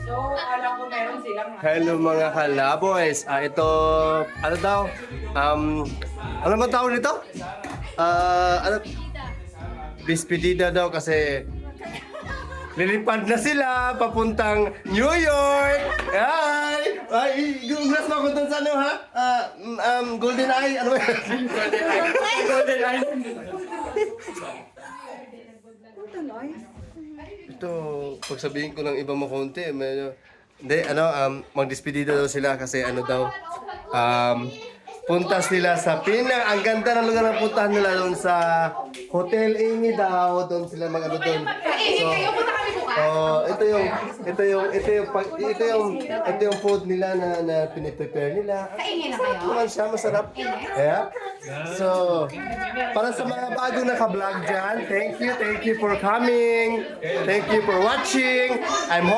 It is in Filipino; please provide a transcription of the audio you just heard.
So, alam ko meron silang... Hello mga kalaboys. Ito, ano daw? Ano man tawag nito? Ano? Despedida daw kasi lilipad na sila papuntang New York. Ay! Ay, gumras mo ako dun sa ano ha? Golden Eye. Ano ba yun? Golden Eye. Ito, pagsabihin ko ng iba mo konti, medyo... Hindi, magdespedida daw sila kasi ano daw, punta sila sa ang ganda ng lugar na puntahan nila doon sa Hotel Amy daw, doon sila mag-ano doon. So, ito yung food nila na piniprepare nila. Kaingin na kayo? Naman siya, masarap. Yeah. So, para sa mga bago naka-vlog dyan, thank you for coming. Thank you for watching. I'm